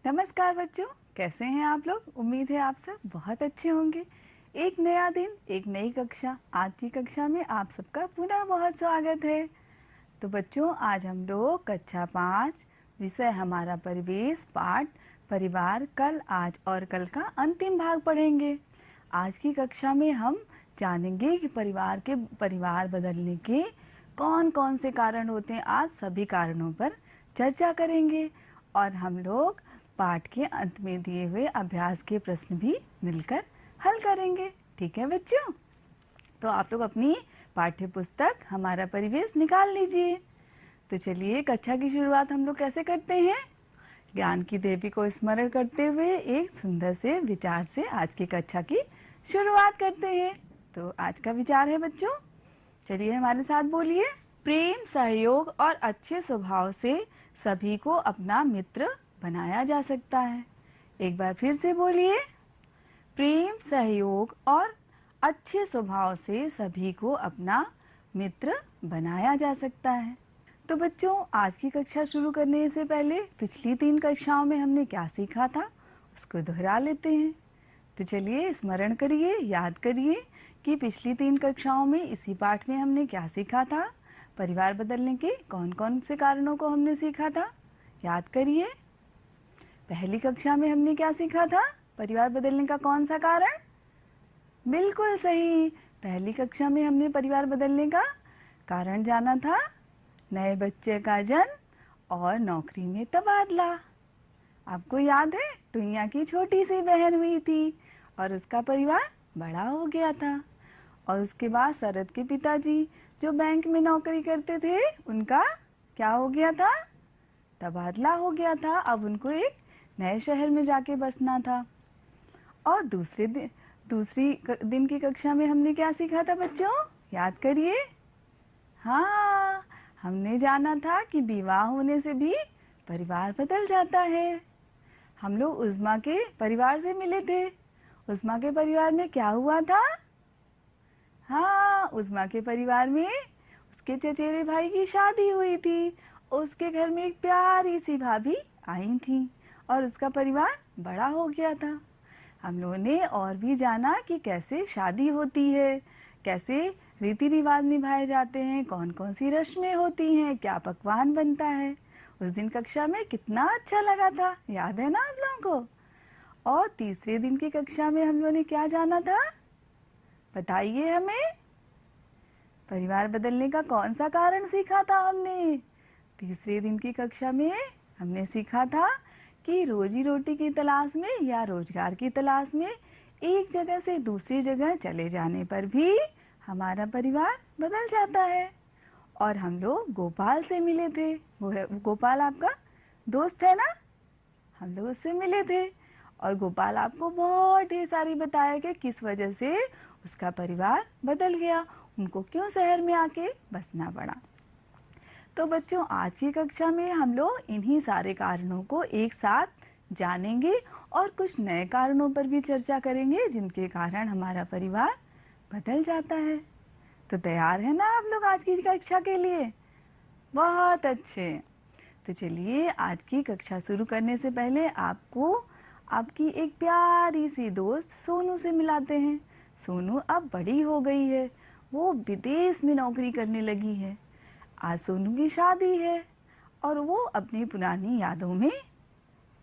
नमस्कार बच्चों, कैसे हैं आप लोग। उम्मीद है आप सब बहुत अच्छे होंगे। एक नया दिन, एक नई कक्षा। आज की कक्षा में आप सबका पुनः बहुत स्वागत है। तो बच्चों, आज हम लोग कक्षा 5 विषय हमारा परिवेश पाठ परिवार कल आज और कल का अंतिम भाग पढ़ेंगे। आज की कक्षा में हम जानेंगे कि परिवार बदलने के कौन कौन से कारण होते हैं। आज सभी कारणों पर चर्चा करेंगे और हम लोग पाठ के अंत में दिए हुए अभ्यास के प्रश्न भी मिलकर हल करेंगे। ठीक है बच्चों, तो आप लोग अपनी पाठ्य पुस्तक हमारा परिवेश निकाल लीजिए। तो चलिए कक्षा की शुरुआत हम लोग कैसे करते हैं। ज्ञान की देवी को स्मरण करते हुए एक सुंदर से विचार से आज की कक्षा की शुरुआत करते हैं। तो आज का विचार है बच्चों, चलिए हमारे साथ बोलिए। प्रेम, सहयोग और अच्छे स्वभाव से सभी को अपना मित्र बनाया जा सकता है। एक बार फिर से बोलिए। प्रेम, सहयोग और अच्छे स्वभाव से सभी को अपना मित्र बनाया जा सकता है। तो बच्चों, आज की कक्षा शुरू करने से पहले पिछली 3 कक्षाओं में हमने क्या सीखा था, उसको दोहरा लेते हैं। तो चलिए स्मरण करिए, याद करिए कि पिछली 3 कक्षाओं में इसी पाठ में हमने क्या सीखा था। परिवार बदलने के कौन कौन से कारणों को हमने सीखा था, याद करिए। पहली कक्षा में हमने क्या सीखा था, परिवार बदलने का कौन सा कारण। बिल्कुल सही, पहली कक्षा में हमने परिवार बदलने का कारण जाना था, नए बच्चे का जन्म और नौकरी में तबादला। आपको याद है, टुइया की छोटी सी बहन हुई थी और उसका परिवार बड़ा हो गया था। और उसके बाद शरद के पिताजी जो बैंक में नौकरी करते थे, उनका क्या हो गया था, तबादला हो गया था। अब उनको एक नए शहर में जाके बसना था। और दूसरी दिन की कक्षा में हमने क्या सीखा था बच्चों, याद करिए। हाँ, हमने जाना था कि विवाह होने से भी परिवार बदल जाता है। हम लोग उज़्मा के परिवार से मिले थे। उज़्मा के परिवार में क्या हुआ था, हाँ, उज़्मा के परिवार में उसके चचेरे भाई की शादी हुई थी। उसके घर में एक प्यारी सी भाभी आई थी और उसका परिवार बड़ा हो गया था। हम लोगों ने और भी जाना कि कैसे शादी होती है, कैसे रीति रिवाज निभाए जाते हैं, कौन कौन सी रस्में होती हैं, क्या पकवान बनता है। उस दिन कक्षा में कितना अच्छा लगा था, याद है ना आप लोगों को। और तीसरे दिन की कक्षा में हम लोगों ने क्या जाना था, बताइए हमें। परिवार बदलने का कौन सा कारण सीखा था हमने। तीसरे दिन की कक्षा में हमने सीखा था कि रोजी रोटी की तलाश में या रोजगार की तलाश में एक जगह से दूसरी जगह चले जाने पर भी हमारा परिवार बदल जाता है। और हम लोग गोपाल से मिले थे। गोपाल आपका दोस्त है ना, हम लोग उससे मिले थे और गोपाल आपको बहुत ढेर सारी बताया कि किस वजह से उसका परिवार बदल गया, उनको क्यों शहर में आके बसना पड़ा। तो बच्चों, आज की कक्षा में हम लोग इन्हीं सारे कारणों को एक साथ जानेंगे और कुछ नए कारणों पर भी चर्चा करेंगे जिनके कारण हमारा परिवार बदल जाता है। तो तैयार है ना आप लोग आज की कक्षा के लिए। बहुत अच्छे। तो चलिए आज की कक्षा शुरू करने से पहले आपको आपकी एक प्यारी सी दोस्त सोनू से मिलाते हैं। सोनू अब बड़ी हो गई है, वो विदेश में नौकरी करने लगी है। आज सोनू की शादी है और वो अपनी पुरानी यादों में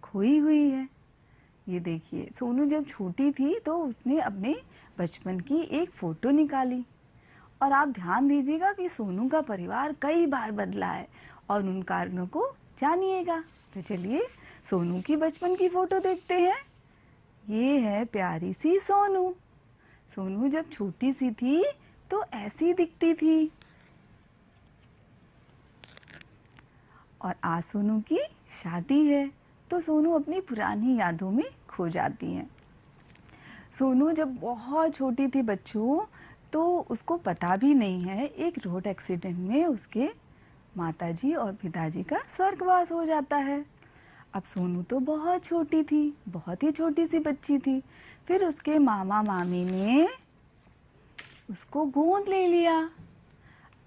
खोई हुई है। ये देखिए, सोनू जब छोटी थी तो उसने अपने बचपन की एक फोटो निकाली और आप ध्यान दीजिएगा कि सोनू का परिवार कई बार बदला है और उन कारणों को जानिएगा। तो चलिए सोनू की बचपन की फोटो देखते हैं। ये है प्यारी सी सोनू। सोनू जब छोटी सी थी तो ऐसी दिखती थी और आज सोनू की शादी है तो सोनू अपनी पुरानी यादों में खो जाती हैं। सोनू जब बहुत छोटी थी बच्चों, तो उसको पता भी नहीं है, एक रोड एक्सीडेंट में उसके माताजी और पिताजी का स्वर्गवास हो जाता है। अब सोनू तो बहुत छोटी थी, बहुत ही छोटी सी बच्ची थी। फिर उसके मामा मामी ने उसको गोद ले लिया।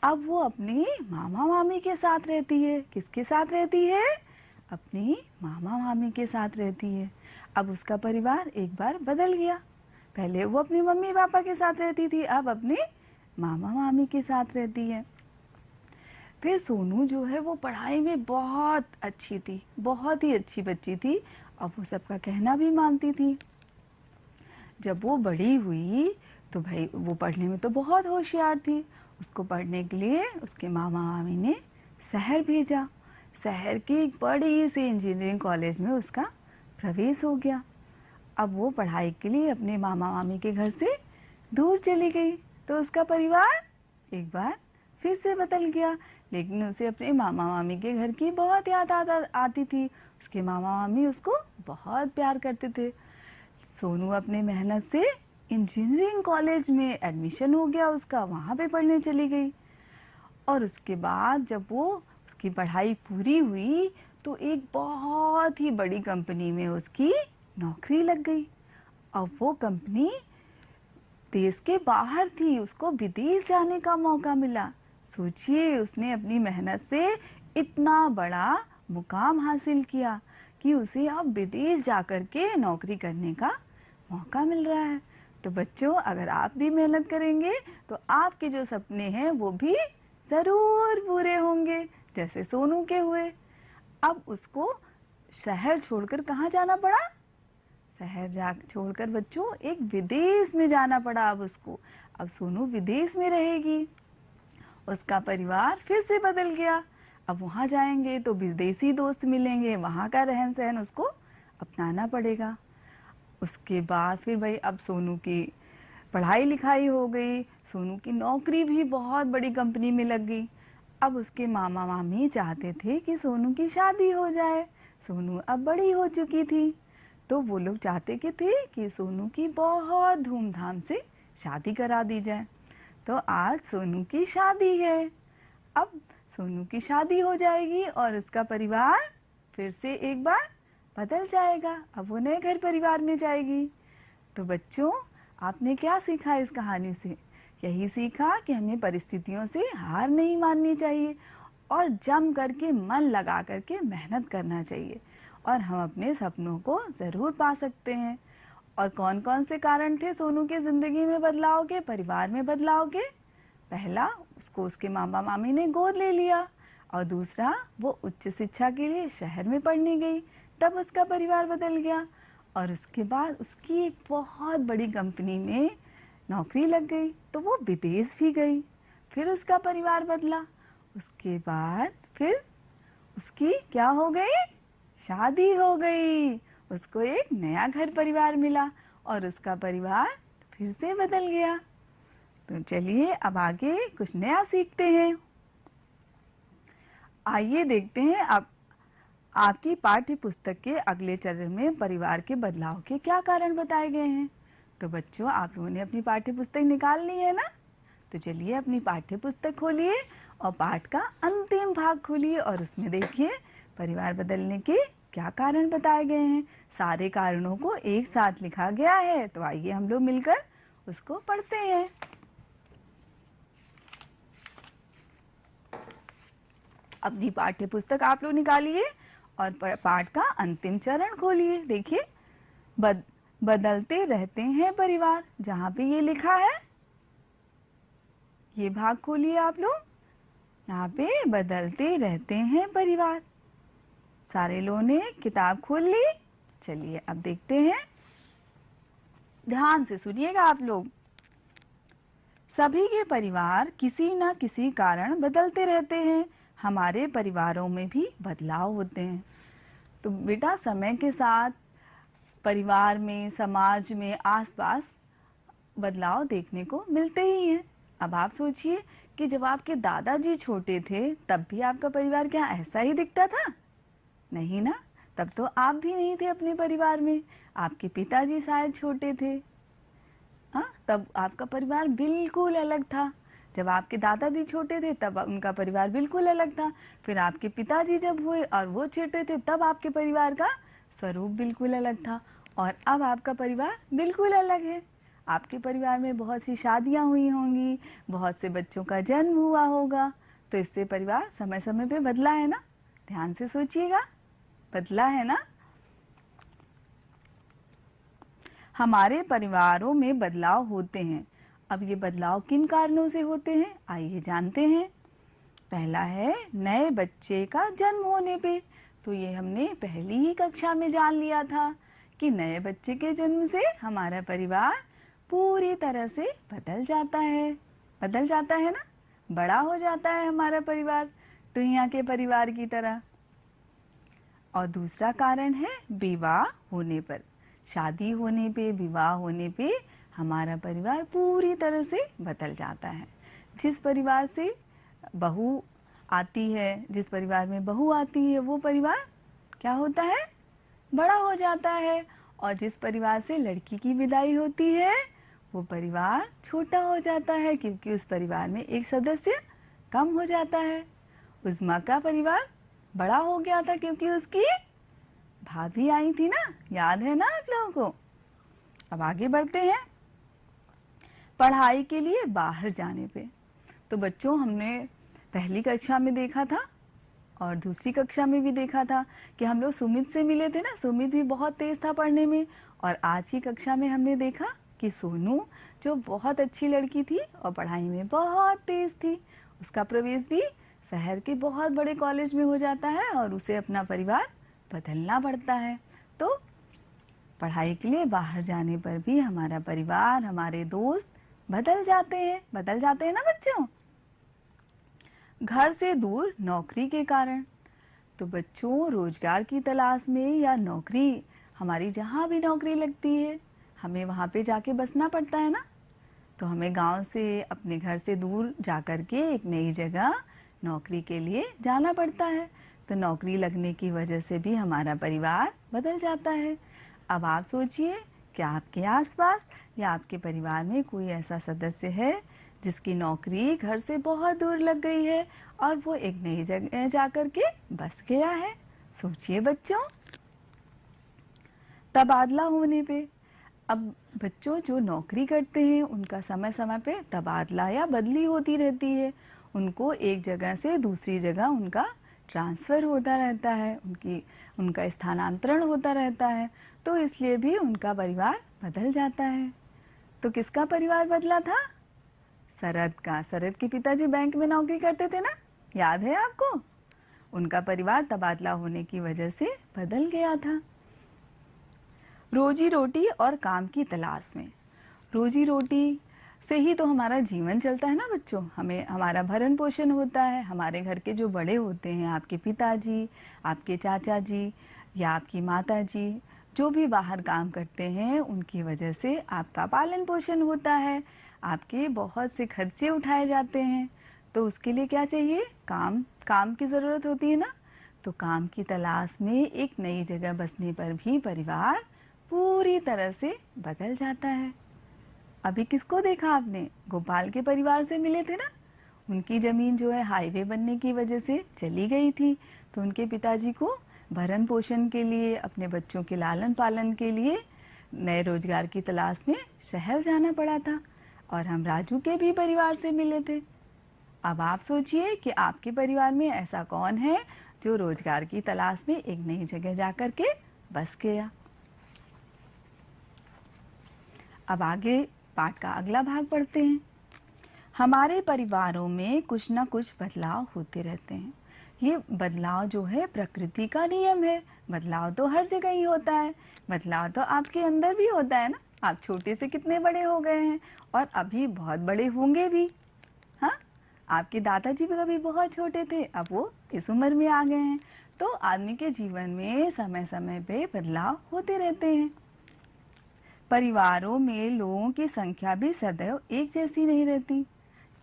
अब वो अपने मामा मामी के साथ रहती है। किसके साथ रहती है, अपनी मामा मामी के साथ रहती है। अब उसका परिवार एक बार बदल गया। पहले वो अपनी मम्मी पापा के साथ रहती थी, अब अपने मामा मामी के साथ रहती है। फिर सोनू जो है वो पढ़ाई में बहुत अच्छी थी, बहुत ही अच्छी बच्ची थी। अब वो सबका कहना भी मानती थी। जब वो बड़ी हुई तो भाई वो पढ़ने में तो बहुत होशियार थी। उसको पढ़ने के लिए उसके मामा मामी ने शहर भेजा। शहर की एक बड़ी सी इंजीनियरिंग कॉलेज में उसका प्रवेश हो गया। अब वो पढ़ाई के लिए अपने मामा मामी के घर से दूर चली गई, तो उसका परिवार एक बार फिर से बदल गया। लेकिन उसे अपने मामा मामी के घर की बहुत याद आती थी। उसके मामा मामी उसको बहुत प्यार करते थे। सोनू अपने मेहनत से इंजीनियरिंग कॉलेज में एडमिशन हो गया उसका, वहाँ पे पढ़ने चली गई। और उसके बाद जब वो उसकी पढ़ाई पूरी हुई तो एक बहुत ही बड़ी कंपनी में उसकी नौकरी लग गई। अब वो कंपनी देश के बाहर थी, उसको विदेश जाने का मौका मिला। सोचिए, उसने अपनी मेहनत से इतना बड़ा मुकाम हासिल किया कि उसे अब विदेश जाकर के नौकरी करने का मौका मिल रहा है। तो बच्चों, अगर आप भी मेहनत करेंगे तो आपके जो सपने हैं वो भी ज़रूर पूरे होंगे, जैसे सोनू के हुए। अब उसको शहर छोड़कर कहाँ जाना पड़ा? शहर जा छोड़कर बच्चों एक विदेश में जाना पड़ा अब उसको। अब सोनू विदेश में रहेगी। उसका परिवार फिर से बदल गया। अब वहाँ जाएंगे तो विदेशी दोस्त मिलेंगे, वहाँ का रहन सहन उसको अपनाना पड़ेगा। उसके बाद फिर भाई अब सोनू की पढ़ाई लिखाई हो गई, सोनू की नौकरी भी बहुत बड़ी कंपनी में लग गई। अब उसके मामा मामी चाहते थे कि सोनू की शादी हो जाए। सोनू अब बड़ी हो चुकी थी, तो वो लोग चाहते थे कि सोनू की बहुत धूमधाम से शादी करा दी जाए। तो आज सोनू की शादी है। अब सोनू की शादी हो जाएगी और उसका परिवार फिर से एक बार बदल जाएगा। अब वो नए घर परिवार में जाएगी। तो बच्चों, आपने क्या सीखा इस कहानी से? यही सीखा कि हमें परिस्थितियों से हार नहीं माननी चाहिए और जम करके मन लगा करके मेहनत करना चाहिए, और हम अपने सपनों को ज़रूर पा सकते हैं। और कौन कौन से कारण थे सोनू के ज़िंदगी में बदलाव के, परिवार में बदलाव के? पहला, उसको उसके मामा मामी ने गोद ले लिया, और दूसरा, वो उच्च शिक्षा के लिए शहर में पढ़ने गई, तब उसका परिवार बदल गया। और उसके बाद उसकी एक बहुत बड़ी कंपनी में नौकरी लग गई, तो वो विदेश भी गई। फिर उसका परिवार बदला। उसके बाद फिर उसकी क्या हो गई? शादी हो गई। उसको एक नया घर परिवार मिला और उसका परिवार फिर से बदल गया। तो चलिए अब आगे कुछ नया सीखते हैं। आइए देखते हैं अब आपकी पाठ्य पुस्तक के अगले चरण में परिवार के बदलाव के क्या कारण बताए गए हैं। तो बच्चों, आप लोगों ने अपनी पाठ्य पुस्तक निकाल ली है ना? तो चलिए अपनी पाठ्य पुस्तक खोलिए और पाठ का अंतिम भाग खोलिए और उसमें देखिए परिवार बदलने के क्या कारण बताए गए हैं। सारे कारणों को एक साथ लिखा गया है, तो आइए हम लोग मिलकर उसको पढ़ते हैं। अपनी पाठ्य पुस्तक आप लोग निकालिए और पाठ का अंतिम चरण खोलिए। देखिए, बदलते रहते हैं परिवार, जहाँ पे ये लिखा है ये भाग खोलिए आप लोग। यहाँ पे बदलते रहते हैं परिवार। सारे लोगों ने किताब खोल ली। चलिए अब देखते हैं, ध्यान से सुनिएगा आप लोग। सभी के परिवार किसी न किसी कारण बदलते रहते हैं। हमारे परिवारों में भी बदलाव होते हैं। तो बेटा, समय के साथ परिवार में, समाज में, आसपास बदलाव देखने को मिलते ही हैं। अब आप सोचिए कि जब आपके दादाजी छोटे थे तब भी आपका परिवार क्या ऐसा ही दिखता था? नहीं ना, तब तो आप भी नहीं थे अपने परिवार में, आपके पिताजी शायद छोटे थे। हाँ, तब आपका परिवार बिल्कुल अलग था। जब आपके दादाजी छोटे थे तब उनका परिवार बिल्कुल अलग था। फिर आपके पिताजी जब हुए और वो छोटे थे तब आपके परिवार का स्वरूप बिल्कुल अलग था। और अब आपका परिवार बिल्कुल अलग है। आपके परिवार में बहुत सी शादियाँ हुई होंगी, बहुत से बच्चों का जन्म हुआ होगा, तो इससे परिवार समय समय पे बदला है ना? ध्यान से सोचिएगा। बदला है ना। हमारे परिवारों में बदलाव होते हैं। अब ये बदलाव किन कारणों से होते हैं, आइए जानते हैं। पहला है नए बच्चे का जन्म होने पे। तो ये हमने पहली ही कक्षा में जान लिया था कि नए बच्चे के जन्म से हमारा परिवार पूरी तरह से बदल जाता है। बदल जाता है ना, बड़ा हो जाता है हमारा परिवार टुईया के परिवार की तरह। और दूसरा कारण है विवाह होने पर। शादी होने पे, विवाह होने पे हमारा परिवार पूरी तरह से बदल जाता है। जिस परिवार से बहू आती है, जिस परिवार में बहू आती है, वो परिवार क्या होता है, बड़ा हो जाता है। और जिस परिवार से लड़की की विदाई होती है, वो परिवार छोटा हो जाता है, क्योंकि उस परिवार में एक सदस्य कम हो जाता है। उज़्मा का परिवार बड़ा हो गया था क्योंकि उसकी भाभी आई थी ना, याद है ना आप लोगों को। अब आगे बढ़ते हैं पढ़ाई के लिए बाहर जाने पे। तो बच्चों, हमने पहली कक्षा में देखा था और दूसरी कक्षा में भी देखा था कि हम लोग सुमित से मिले थे ना। सुमित भी बहुत तेज था पढ़ने में। और आज की कक्षा में हमने देखा कि सोनू, जो बहुत अच्छी लड़की थी और पढ़ाई में बहुत तेज थी, उसका प्रवेश भी शहर के बहुत बड़े कॉलेज में हो जाता है और उसे अपना परिवार बदलना पड़ता है। तो पढ़ाई के लिए बाहर जाने पर भी हमारा परिवार, हमारे दोस्त बदल जाते हैं। बदल जाते हैं ना बच्चों। घर से दूर नौकरी के कारण। तो बच्चों, रोजगार की तलाश में या नौकरी, हमारी जहाँ भी नौकरी लगती है, हमें वहाँ पे जाके बसना पड़ता है ना। तो हमें गांव से, अपने घर से दूर जाकर के एक नई जगह नौकरी के लिए जाना पड़ता है। तो नौकरी लगने की वजह से भी हमारा परिवार बदल जाता है। अब आप सोचिए कि आपके आसपास या आपके परिवार में कोई ऐसा सदस्य है जिसकी नौकरी घर से बहुत दूर लग गई है और वो एक नई जगह जाकर के बस गया है। सोचिए बच्चों। तबादला होने पे। अब बच्चों, जो नौकरी करते हैं उनका समय समय पे तबादला या बदली होती रहती है। उनको एक जगह से दूसरी जगह उनका ट्रांसफ़र होता रहता है, उनका स्थानांतरण होता रहता है। तो इसलिए भी उनका परिवार बदल जाता है। तो किसका परिवार बदला था? शरद का। शरद के पिताजी बैंक में नौकरी करते थे ना, याद है आपको। उनका परिवार तबादला होने की वजह से बदल गया था। रोजी रोटी और काम की तलाश में। रोजी रोटी से ही तो हमारा जीवन चलता है ना बच्चों। हमें हमारा भरण पोषण होता है। हमारे घर के जो बड़े होते हैं, आपके पिताजी, आपके चाचा जी या आपकी माता जी, जो भी बाहर काम करते हैं, उनकी वजह से आपका पालन पोषण होता है। आपके बहुत से खर्चे उठाए जाते हैं। तो उसके लिए क्या चाहिए? काम की ज़रूरत होती है ना। तो काम की तलाश में एक नई जगह बसने पर भी परिवार पूरी तरह से बदल जाता है। अभी किसको देखा आपने? गोपाल के परिवार से मिले थे ना। उनकी ज़मीन जो है हाईवे बनने की वजह से चली गई थी। तो उनके पिताजी को भरण पोषण के लिए, अपने बच्चों के लालन पालन के लिए नए रोजगार की तलाश में शहर जाना पड़ा था। और हम राजू के भी परिवार से मिले थे। अब आप सोचिए कि आपके परिवार में ऐसा कौन है जो रोजगार की तलाश में एक नई जगह जाकर के बस गया। अब आगे पाठ का अगला भाग पढ़ते हैं। हमारे परिवारों में कुछ ना कुछ बदलाव होते रहते हैं। ये बदलाव जो है प्रकृति का नियम है। बदलाव तो हर जगह ही होता है। बदलाव तो आपके अंदर भी होता है ना। आप छोटे से कितने बड़े हो गए हैं और अभी बहुत बड़े होंगे भी। हाँ, आपके दादाजी भी कभी बहुत छोटे थे, अब वो इस उम्र में आ गए हैं। तो आदमी के जीवन में समय समय पे बदलाव होते रहते हैं। परिवारों में लोगों की संख्या भी सदैव एक जैसी नहीं रहती।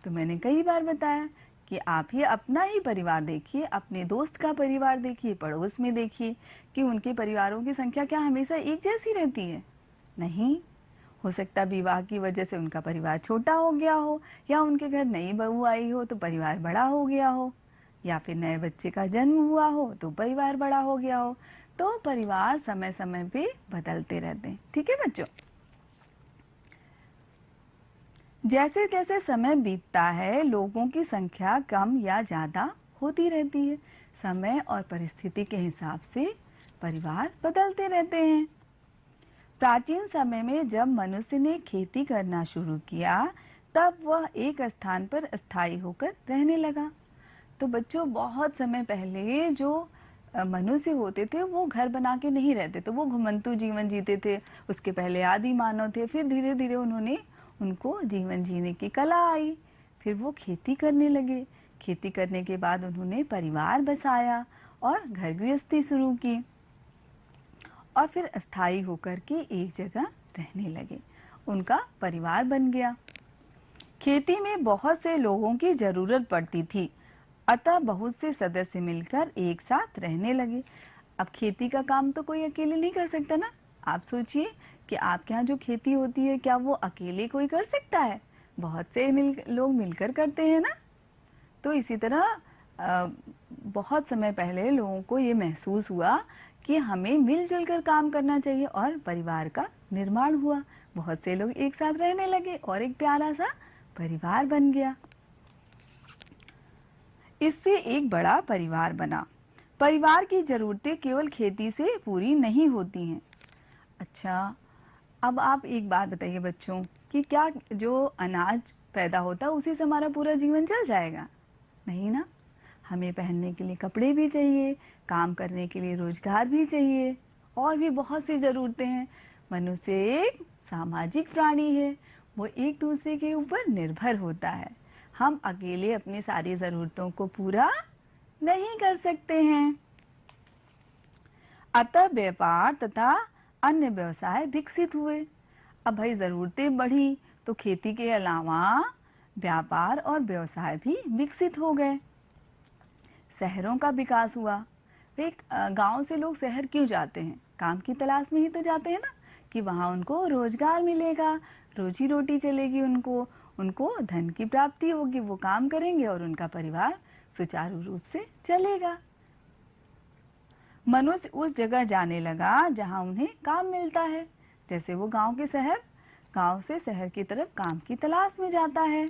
तो मैंने कई बार बताया कि आप ही अपना ही परिवार देखिए, अपने दोस्त का परिवार देखिए, पड़ोस में देखिए कि उनके परिवारों की संख्या क्या हमेशा एक जैसी रहती है? नहीं। हो सकता विवाह की वजह से उनका परिवार छोटा हो गया हो, या उनके घर नई बहू आई हो तो परिवार बड़ा हो गया हो, या फिर नए बच्चे का जन्म हुआ हो तो परिवार बड़ा हो गया हो। तो परिवार समय समय पे बदलते रहते हैं। ठीक है बच्चों। जैसे जैसे समय बीतता है, लोगों की संख्या कम या ज़्यादा होती रहती है। समय और परिस्थिति के हिसाब से परिवार बदलते रहते हैं। प्राचीन समय में जब मनुष्य ने खेती करना शुरू किया, तब वह एक स्थान पर स्थायी होकर रहने लगा। तो बच्चों, बहुत समय पहले जो मनुष्य होते थे वो घर बना के नहीं रहते, तो वो घुमंतु जीवन जीते थे। उसके पहले आदि मानव थे, फिर धीरे धीरे उनको जीवन जीने की कला आई। फिर वो खेती करने लगे। खेती करने के बाद उन्होंने परिवार बसाया और घर गृहस्थी शुरू की और फिर अस्थायी होकर के एक जगह रहने लगे। उनका परिवार बन गया। खेती में बहुत से लोगों की जरूरत पड़ती थी, अतः बहुत से सदस्य मिलकर एक साथ रहने लगे। अब खेती का काम तो कोई अकेले नहीं कर सकता ना। आप सोचिए कि आपके यहाँ जो खेती होती है, क्या वो अकेले कोई कर सकता है? बहुत से लोग मिलकर करते हैं ना। तो इसी तरह बहुत समय पहले लोगों को ये महसूस हुआ कि हमें मिलजुल कर काम करना चाहिए और परिवार का निर्माण हुआ। बहुत से लोग एक साथ रहने लगे और एक प्यारा सा परिवार बन गया। इससे एक बड़ा परिवार बना। परिवार की जरूरतें केवल खेती से पूरी नहीं होती हैं। अच्छा, अब आप एक बात बताइए बच्चों कि क्या जो अनाज पैदा होता है उसी से हमारा पूरा जीवन चल जाएगा? नहीं ना। हमें पहनने के लिए कपड़े भी चाहिए, काम करने के लिए रोजगार भी चाहिए और भी बहुत सी ज़रूरतें हैं। मनुष्य एक सामाजिक प्राणी है, वो एक दूसरे के ऊपर निर्भर होता है। हम अकेले अपनी सारी ज़रूरतों को पूरा नहीं कर सकते हैं। अतः व्यापार तथा अन्य व्यवसाय विकसित हुए। अब भाई ज़रूरतें बढ़ी तो खेती के अलावा व्यापार और व्यवसाय भी विकसित हो गए। शहरों का विकास हुआ। एक गांव से लोग शहर क्यों जाते हैं? काम की तलाश में ही तो जाते हैं ना, कि वहाँ उनको रोजगार मिलेगा, रोजी रोटी चलेगी, उनको धन की प्राप्ति होगी, वो काम करेंगे और उनका परिवार सुचारू रूप से चलेगा। मनुष्य उस जगह जाने लगा जहाँ उन्हें काम मिलता है। जैसे वो गांव से शहर की तरफ काम की तलाश में जाता है।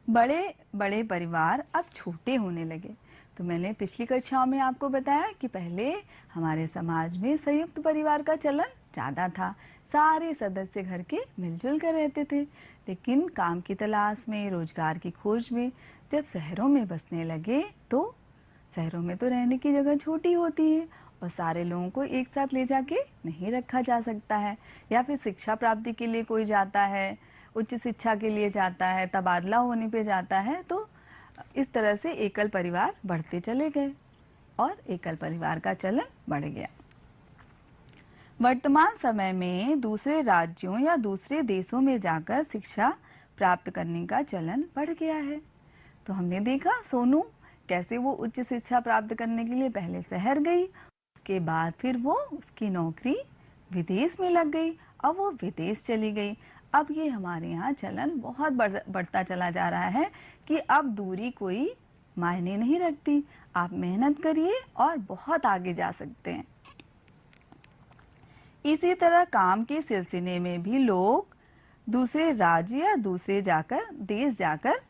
बड़े बड़े परिवार अब छोटे होने लगे। तो मैंने पिछली कक्षाओं में आपको बताया कि पहले हमारे समाज में संयुक्त परिवार का चलन ज़्यादा था। सारे सदस्य घर के मिलजुल कर रहते थे। लेकिन काम की तलाश में, रोजगार की खोज में जब शहरों में बसने लगे, तो शहरों में तो रहने की जगह छोटी होती है और सारे लोगों को एक साथ ले जाके नहीं रखा जा सकता है। या फिर शिक्षा प्राप्ति के लिए कोई जाता है, उच्च शिक्षा के लिए जाता है, तबादला होने पे जाता है। तो इस तरह से एकल परिवार बढ़ते चले गए और एकल परिवार का चलन बढ़ गया। वर्तमान समय में दूसरे राज्यों या दूसरे देशों में जाकर शिक्षा प्राप्त करने का चलन बढ़ गया है। तो हमने देखा सोनू कैसे वो उच्च शिक्षा प्राप्त करने के लिए पहले शहर गई, उसके बाद फिर वो उसकी नौकरी विदेश में लग गई, अब वो विदेश चली गई। अब ये हमारे यहाँ चलन बहुत बढ़ता चला जा रहा है कि अब दूरी कोई मायने नहीं रखती। आप मेहनत करिए और बहुत आगे जा सकते हैं। इसी तरह काम के सिलसिले में भी लोग दूसरे राज्य या दूसरे देश जाकर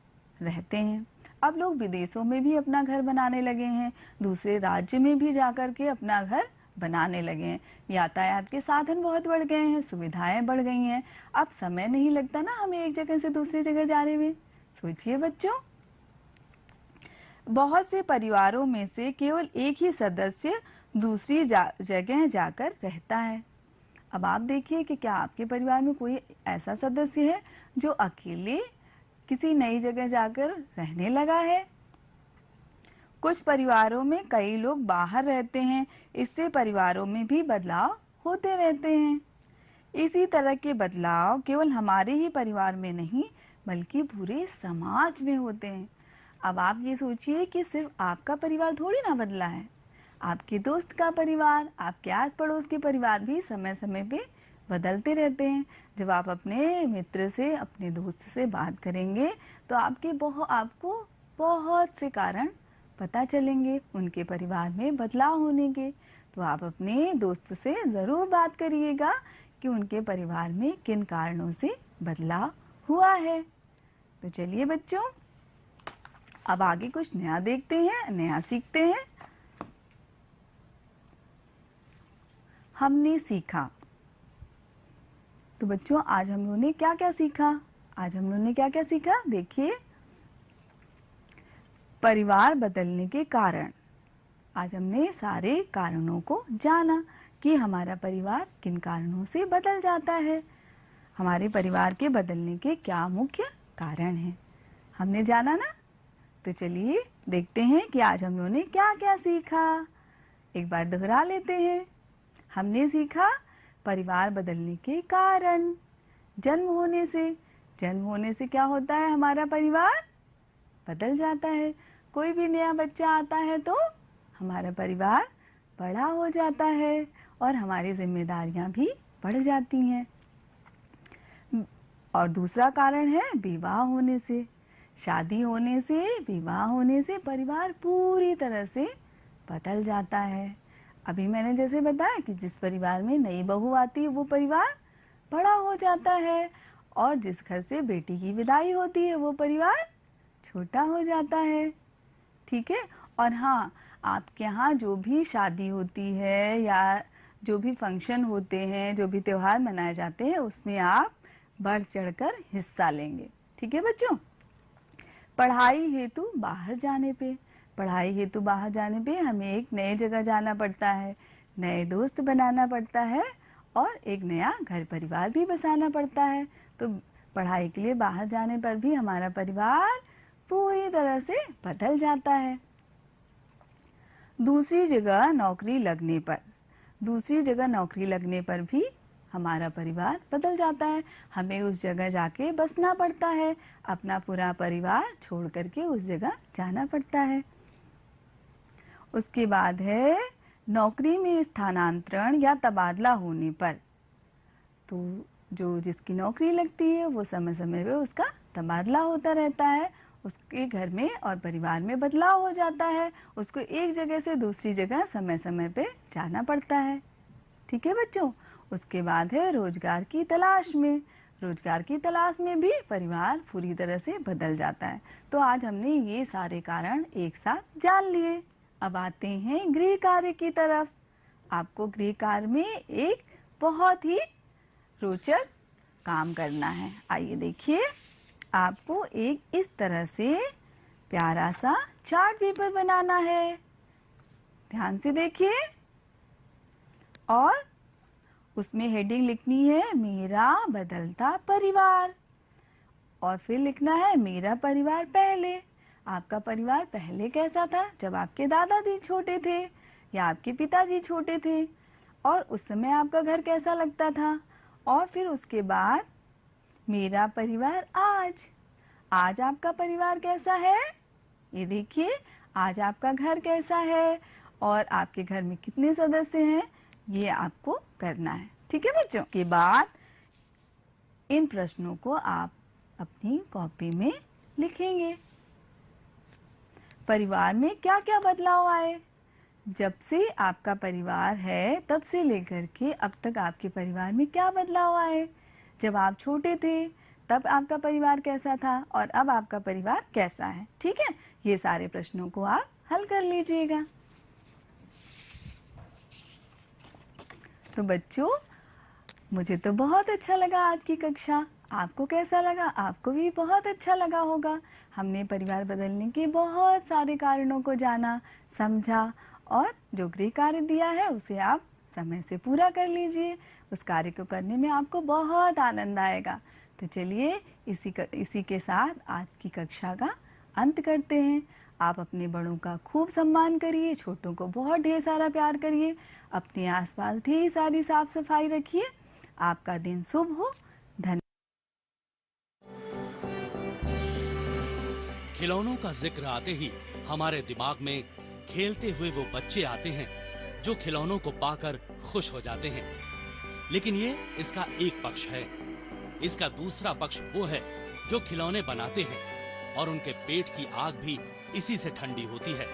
रहते हैं। अब लोग विदेशों में भी अपना घर बनाने लगे हैं, दूसरे राज्य में भी जाकर के अपना घर बनाने लगे हैं। यातायात के साधन बहुत बढ़ गए हैं, सुविधाएं बढ़ गई हैं। अब समय नहीं लगता ना हमें एक जगह से दूसरी जगह जाने में। सोचिए बच्चों, बहुत से परिवारों में से केवल एक ही सदस्य दूसरी जगह जाकर रहता है। अब आप देखिए कि क्या आपके परिवार में कोई ऐसा सदस्य है जो अकेले किसी नई जगह जाकर रहने लगा है? कुछ परिवारों में कई लोग बाहर रहते हैं, इससे परिवारों में भी बदलाव होते रहते हैं। इसी तरह के बदलाव केवल हमारे ही परिवार में नहीं बल्कि पूरे समाज में होते हैं। अब आप ये सोचिए कि सिर्फ आपका परिवार थोड़ी ना बदला है, आपके दोस्त का परिवार, आपके आस पड़ोस के परिवार भी समय समय पे बदलते रहते हैं। जब आप अपने मित्र से, अपने दोस्त से बात करेंगे तो आपको बहुत से कारण पता चलेंगे उनके परिवार में बदलाव होने के। तो आप अपने दोस्त से ज़रूर बात करिएगा कि उनके परिवार में किन कारणों से बदलाव हुआ है। तो चलिए बच्चों, अब आगे कुछ नया देखते हैं, नया सीखते हैं। हमने सीखा। तो बच्चों आज हम लोगों ने क्या क्या सीखा? आज हम लोगों ने क्या क्या सीखा? देखिए, परिवार बदलने के कारण। आज हमने सारे कारणों को जाना कि हमारा परिवार किन कारणों से बदल जाता है। हमारे परिवार के बदलने के क्या मुख्य कारण हैं, हमने जाना ना। तो चलिए देखते हैं कि आज हम लोगों ने क्या क्या सीखा। एक बार दोहरा लेते हैं। हमने सीखा परिवार बदलने के कारण। जन्म होने से क्या होता है? हमारा परिवार बदल जाता है। कोई भी नया बच्चा आता है तो हमारा परिवार बड़ा हो जाता है और हमारी जिम्मेदारियां भी बढ़ जाती हैं। और दूसरा कारण है विवाह होने से। शादी होने से, विवाह होने से परिवार पूरी तरह से बदल जाता है। अभी मैंने जैसे बताया कि जिस परिवार में नई बहू आती है वो परिवार बड़ा हो जाता है और जिस घर से बेटी की विदाई होती है वो परिवार छोटा हो जाता है। ठीक है। और हाँ, आपके यहाँ जो भी शादी होती है या जो भी फंक्शन होते हैं, जो भी त्योहार मनाए जाते हैं, उसमें आप बढ़ चढ़कर हिस्सा लेंगे। ठीक है बच्चों। पढ़ाई हेतु बाहर जाने पे हमें एक नए जगह जाना पड़ता है, नए दोस्त बनाना पड़ता है और एक नया घर परिवार भी बसाना पड़ता है। तो पढ़ाई के लिए बाहर जाने पर भी हमारा परिवार पूरी तरह से बदल जाता है। दूसरी जगह नौकरी लगने पर भी हमारा परिवार बदल जाता है। हमें उस जगह जाके बसना पड़ता है, अपना पूरा परिवार छोड़ करके उस जगह जाना पड़ता है। उसके बाद है नौकरी में स्थानांतरण या तबादला होने पर। तो जो जिसकी नौकरी लगती है वो समय समय पे उसका तबादला होता रहता है, उसके घर में और परिवार में बदलाव हो जाता है, उसको एक जगह से दूसरी जगह समय समय पे जाना पड़ता है। ठीक है बच्चों। उसके बाद है रोजगार की तलाश में भी परिवार पूरी तरह से बदल जाता है। तो आज हमने ये सारे कारण एक साथ जान लिए। अब आते हैं गृह कार्य की तरफ। आपको गृह कार्य में एक बहुत ही रोचक काम करना है। आइए देखिए, आपको एक इस तरह से प्यारा सा चार्ट पेपर बनाना है। ध्यान से देखिए और उसमें हेडिंग लिखनी है मेरा बदलता परिवार और फिर लिखना है मेरा परिवार पहले। आपका परिवार पहले कैसा था जब आपके दादाजी छोटे थे या आपके पिताजी छोटे थे, और उस समय आपका घर कैसा लगता था। और फिर उसके बाद मेरा परिवार आज आपका परिवार कैसा है। ये देखिए आज आपका घर कैसा है और आपके घर में कितने सदस्य हैं, ये आपको करना है। ठीक है बच्चों। के बाद इन प्रश्नों को आप अपनी कॉपी में लिखेंगे। परिवार में क्या क्या बदलाव आए। जब से आपका परिवार है तब से लेकर के अब तक आपके परिवार में क्या बदलाव आए। जब आप छोटे थे तब आपका परिवार कैसा था और अब आपका परिवार कैसा है। ठीक है। ये सारे प्रश्नों को आप हल कर लीजिएगा। तो बच्चों, मुझे तो बहुत अच्छा लगा आज की कक्षा। आपको कैसा लगा? आपको भी बहुत अच्छा लगा होगा। हमने परिवार बदलने के बहुत सारे कारणों को जाना, समझा और जो गृह कार्य दिया है उसे आप समय से पूरा कर लीजिए। उस कार्य को करने में आपको बहुत आनंद आएगा। तो चलिए इसी के साथ आज की कक्षा का अंत करते हैं। आप अपने बड़ों का खूब सम्मान करिए, छोटों को बहुत ढेर सारा प्यार करिए, अपने आसपास ढेर सारी साफ सफाई रखिए। आपका दिन शुभ हो। धन्यवाद। खिलौनों का जिक्र आते ही हमारे दिमाग में खेलते हुए वो बच्चे आते हैं जो खिलौनों को पाकर खुश हो जाते हैं। लेकिन ये इसका एक पक्ष है। इसका दूसरा पक्ष वो है जो खिलौने बनाते हैं और उनके पेट की आग भी इसी से ठंडी होती है।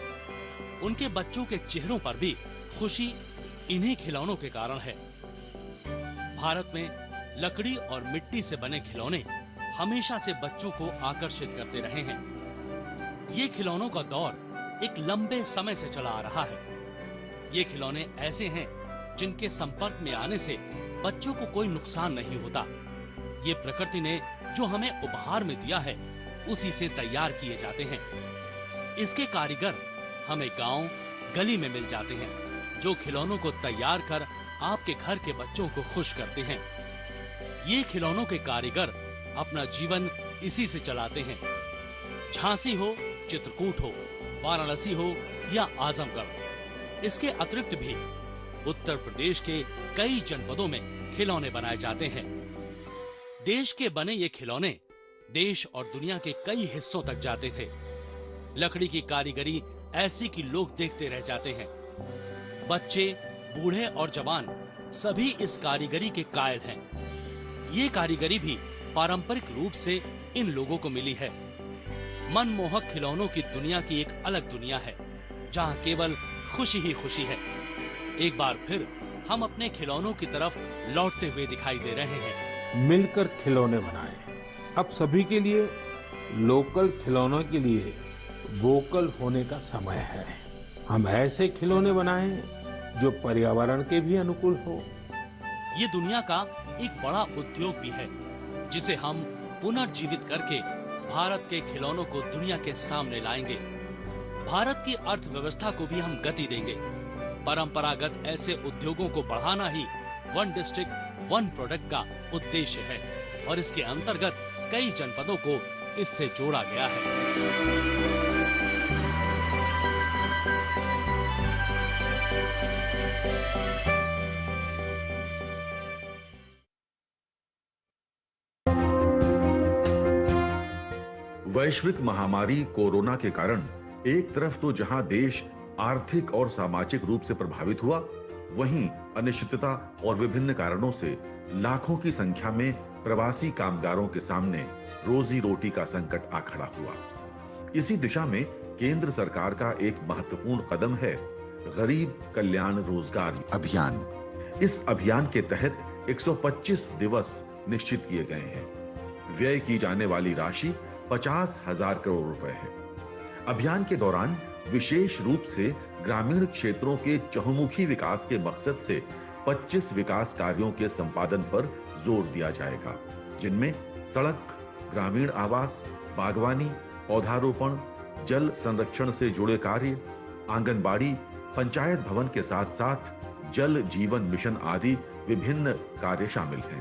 उनके बच्चों के चेहरों पर भी खुशी इन्हीं खिलौनों के कारण है। भारत में लकड़ी और मिट्टी से बने खिलौने हमेशा से बच्चों को आकर्षित करते रहे हैं। ये खिलौनों का दौर एक लंबे समय से चला आ रहा है। ये खिलौने ऐसे हैं जिनके संपर्क में आने से बच्चों को कोई नुकसान नहीं होता। ये प्रकृति ने जो हमें उपहार में दिया है, उसी से तैयार किए जाते हैं। इसके कारीगर हमें गांव गली में मिल जाते हैं, जो खिलौनों को तैयार कर आपके घर के बच्चों को खुश करते हैं। ये खिलौनों के कारीगर अपना जीवन इसी से चलाते हैं। झांसी हो, चित्रकूट हो, वाराणसी हो या आजमगढ़, इसके अतिरिक्त भी उत्तर प्रदेश के कई जनपदों में खिलौने बनाए जाते हैं। देश के बने ये खिलौने देश और दुनिया के कई हिस्सों तक जाते थे। लकड़ी की कारीगरी ऐसी कि लोग देखते रह जाते हैं। बच्चे, बूढ़े और जवान सभी इस कारीगरी के कायल हैं। ये कारीगरी भी पारंपरिक रूप से इन लोगों को मिली है। मनमोहक खिलौनों की दुनिया की एक अलग दुनिया है, जहां केवल खुशी ही खुशी है। एक बार फिर हम अपने खिलौनों की तरफ लौटते हुए दिखाई दे रहे हैं। मिलकर खिलौने बनाएं। अब सभी के लिए लोकल खिलौनों के लिए वोकल होने का समय है। हम ऐसे खिलौने बनाएं जो पर्यावरण के भी अनुकूल हो। ये दुनिया का एक बड़ा उद्योग भी है, जिसे हम पुनर्जीवित करके भारत के खिलौनों को दुनिया के सामने लाएंगे। भारत की अर्थव्यवस्था को भी हम गति देंगे। परंपरागत ऐसे उद्योगों को बढ़ाना ही वन डिस्ट्रिक्ट वन प्रोडक्ट का उद्देश्य है, और इसके अंतर्गत कई जनपदों को इससे जोड़ा गया है। वैश्विक महामारी कोरोना के कारण एक तरफ तो जहां देश आर्थिक और सामाजिक रूप से प्रभावित हुआ, वहीं अनिश्चितता और विभिन्न कारणों से लाखों की संख्या में प्रवासी कामगारों के सामने रोजी रोटी का संकट आ खड़ा हुआ। इसी दिशा में केंद्र सरकार का एक महत्वपूर्ण कदम है गरीब कल्याण रोजगार अभियान। इस अभियान के तहत 125 दिवस निश्चित किए गए हैं। व्यय की जाने वाली राशि 50,000 करोड़ रुपए है। अभियान के दौरान विशेष रूप से ग्रामीण क्षेत्रों के चहुमुखी विकास के मकसद से 25 विकास कार्यों के संपादन पर जोर दिया जाएगा, जिनमें सड़क, ग्रामीण आवास, बागवानी, पौधारोपण, जल संरक्षण से जुड़े कार्य, आंगनबाड़ी, पंचायत भवन के साथ साथ जल जीवन मिशन आदि विभिन्न कार्य शामिल हैं।